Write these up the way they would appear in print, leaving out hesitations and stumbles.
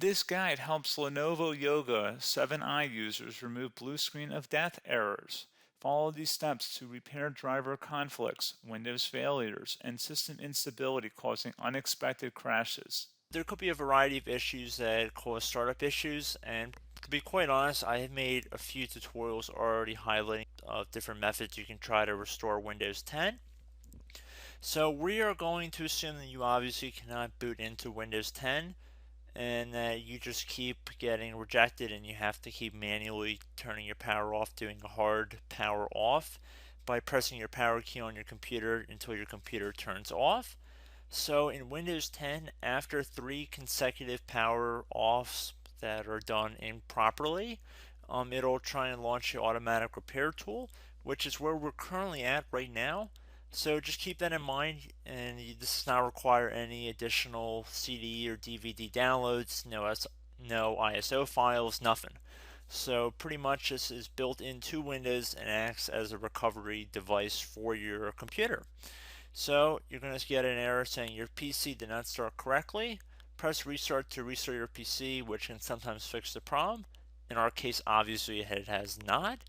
This guide helps Lenovo Yoga 7i users remove blue screen of death errors. Follow these steps to repair driver conflicts, Windows failures, and system instability causing unexpected crashes. There could be a variety of issues that cause startup issues, and to be quite honest, I have made a few tutorials already highlighting different methods you can try to restore Windows 10. So we are going to assume that you obviously cannot boot into Windows 10 and that you just keep getting rejected and you have to keep manually turning your power off, doing a hard power off by pressing your power key on your computer until your computer turns off. So in Windows 10, after 3 consecutive power offs that are done improperly, it'll try and launch the automatic repair tool, which is where we're currently at right now. So just keep that in mind, and this does not require any additional CD or DVD downloads, no ISO files, nothing. So pretty much this is built into Windows and acts as a recovery device for your computer. So you're going to get an error saying your PC did not start correctly. Press restart to restart your PC, which can sometimes fix the problem. In our case, obviously it has not.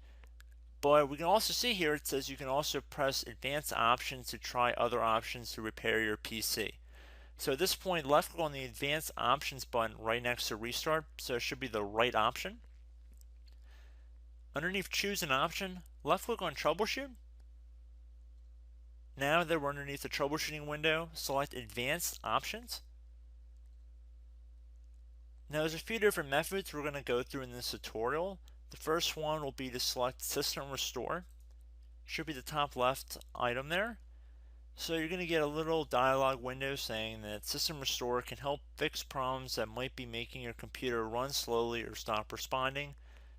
But we can also see here it says you can also press advanced options to try other options to repair your PC. So at this point, left click on the advanced options button right next to restart, so it should be the right option. Underneath choose an option, left click on troubleshoot. Now that we're underneath the troubleshooting window, select advanced options. Now there's a few different methods we're going to go through in this tutorial. The first one will be to select System Restore. Should be the top left item there. So you're going to get a little dialog window saying that System Restore can help fix problems that might be making your computer run slowly or stop responding.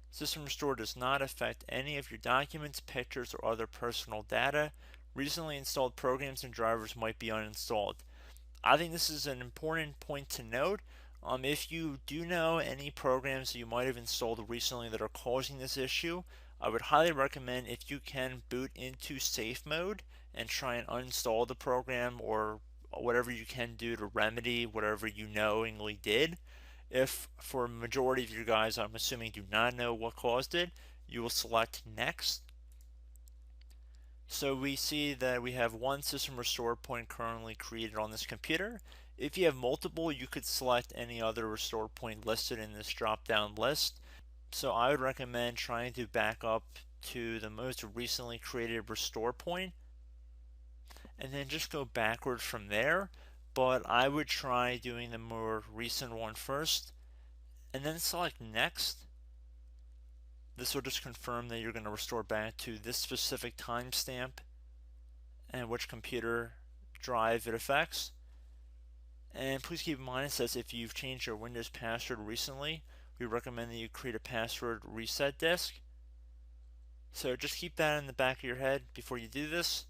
System Restore does not affect any of your documents, pictures, or other personal data. Recently installed programs and drivers might be uninstalled. I think this is an important point to note. If you do know any programs that you might have installed recently that are causing this issue, I would highly recommend if you can boot into safe mode and try and uninstall the program or whatever you can do to remedy whatever you knowingly did. If for a majority of you guys, I'm assuming do not know what caused it, you will select next. So we see that we have one system restore point currently created on this computer. If you have multiple, you could select any other restore point listed in this drop down list. So I would recommend trying to back up to the most recently created restore point and then just go backwards from there. But I would try doing the more recent one first and then select next. This will just confirm that you're going to restore back to this specific timestamp and which computer drive it affects. And please keep in mind it says if you've changed your Windows password recently, we recommend that you create a password reset disk. So just keep that in the back of your head before you do this,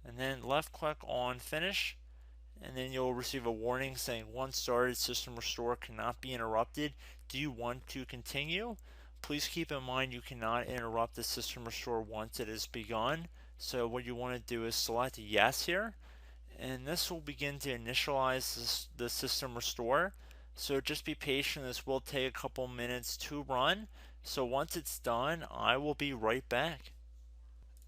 and then left click on finish, and then you'll receive a warning saying once started, system restore cannot be interrupted. Do you want to continue? Please keep in mind you cannot interrupt the system restore once it has begun. So what you want to do is select yes here, and this will begin to initialize the system restore. So just be patient, this will take a couple minutes to run. So once it's done, I will be right back.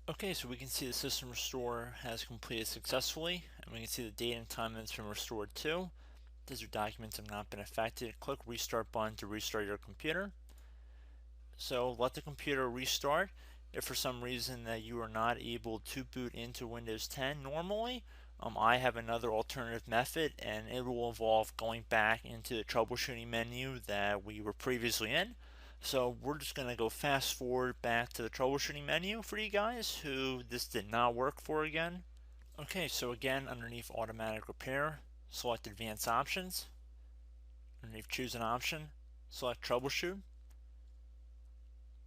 Okay, so we can see the system restore has completed successfully, and we can see the date and time that it's been restored to. These documents have not been affected. Click restart button to restart your computer. So let the computer restart. If for some reason that you are not able to boot into Windows 10 normally, I have another alternative method, and it will involve going back into the troubleshooting menu that we were previously in. So we're just going to go fast forward back to the troubleshooting menu for you guys who this did not work for again. Okay, so again, underneath automatic repair, select advanced options. Underneath choose an option, select troubleshoot.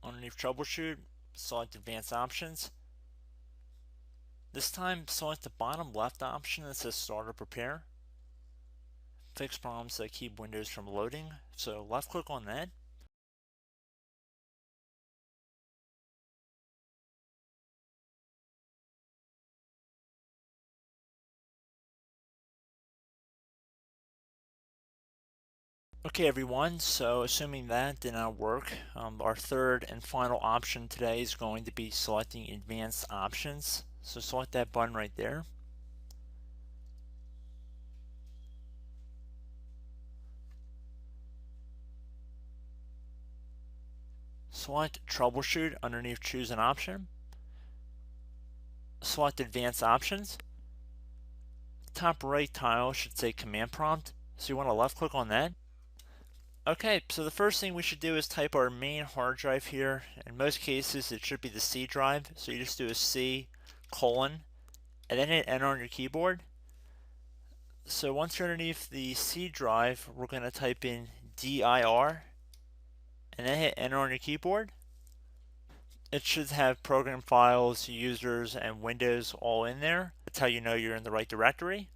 Underneath troubleshoot, select advanced options. This time, select the bottom left option that says Startup Repair. Fix problems that keep Windows from loading. So left click on that. Okay everyone, so assuming that did not work, our third and final option today is going to be selecting advanced options. So select that button right there. Select troubleshoot underneath choose an option. Select advanced options. Top right tile should say command prompt, so you want to left click on that. Okay, so the first thing we should do is type our main hard drive here. In most cases, it should be the C drive. So you just do a C colon and then hit enter on your keyboard. So once you're underneath the C drive, we're going to type in dir and then hit enter on your keyboard. It should have program files, users, and Windows all in there. That's how you know you're in the right directory.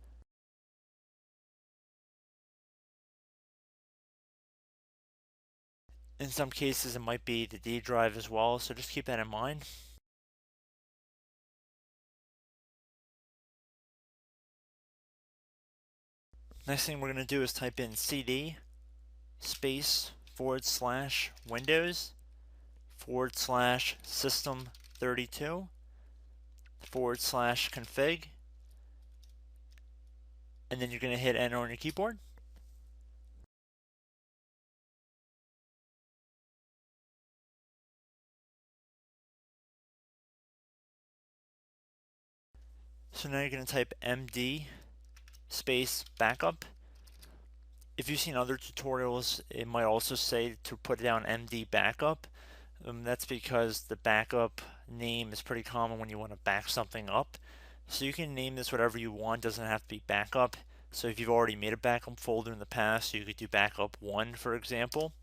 In some cases, it might be the D drive as well, so just keep that in mind. Next thing we're going to do is type in cd space / Windows / system 32 / config, and then you're going to hit enter on your keyboard. So now you're going to type md space backup. If you've seen other tutorials, it might also say to put down md backup. That's because the backup name is pretty common when you want to back something up. So you can name this whatever you want, doesn't have to be backup. So if you've already made a backup folder in the past, you could do backup 1, for example.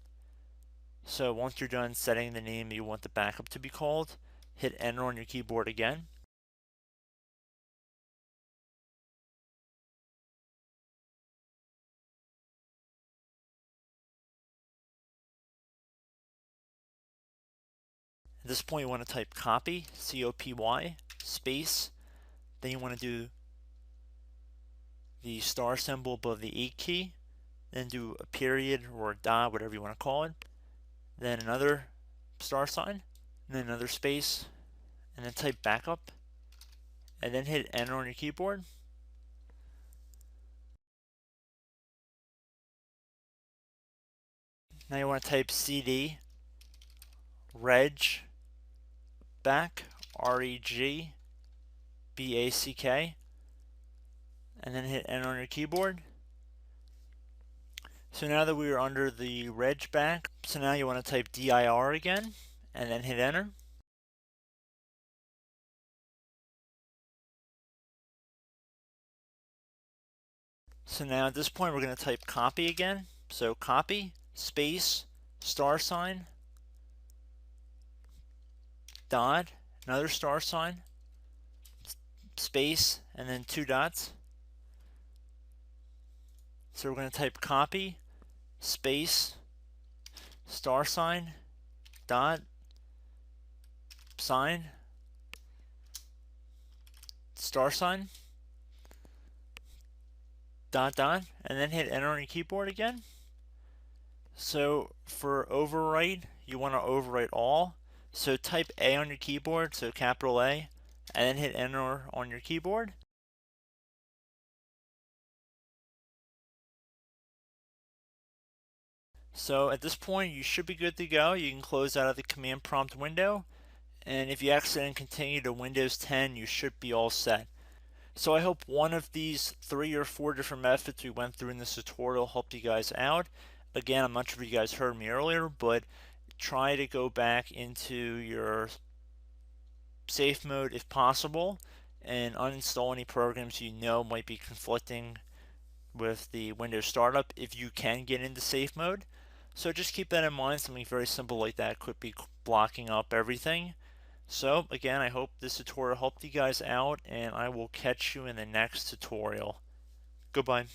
So once you're done setting the name you want the backup to be called, hit enter on your keyboard again. At this point you want to type copy, C-O-P-Y, space, then you want to do the star symbol above the 8 key, then do a period or a dot, whatever you want to call it, then another star sign, and then another space, and then type backup, and then hit enter on your keyboard. Now you want to type cd reg back, R-E-G B-A-C-K, and then hit enter on your keyboard. So now that we are under the reg back, so now you want to type dir again, and then hit enter. So now at this point we're going to type copy again. So copy, space, star sign, dot, another star sign, space, and then 2 dots. So we're going to type copy, space, star sign, dot, sign, star sign, dot, dot, and then hit enter on your keyboard again. So for overwrite, you want to overwrite all. So type A on your keyboard, so capital A, and then hit enter on your keyboard. So at this point, you should be good to go. You can close out of the command prompt window. And if you accidentally continue to Windows 10, you should be all set. So I hope one of these 3 or 4 different methods we went through in this tutorial helped you guys out. Again, I'm not sure if you guys heard me earlier, but try to go back into your safe mode if possible and uninstall any programs you know might be conflicting with the Windows startup if you can get into safe mode. So just keep that in mind. Something very simple like that could be blocking up everything. So again, I hope this tutorial helped you guys out, and I will catch you in the next tutorial. Goodbye.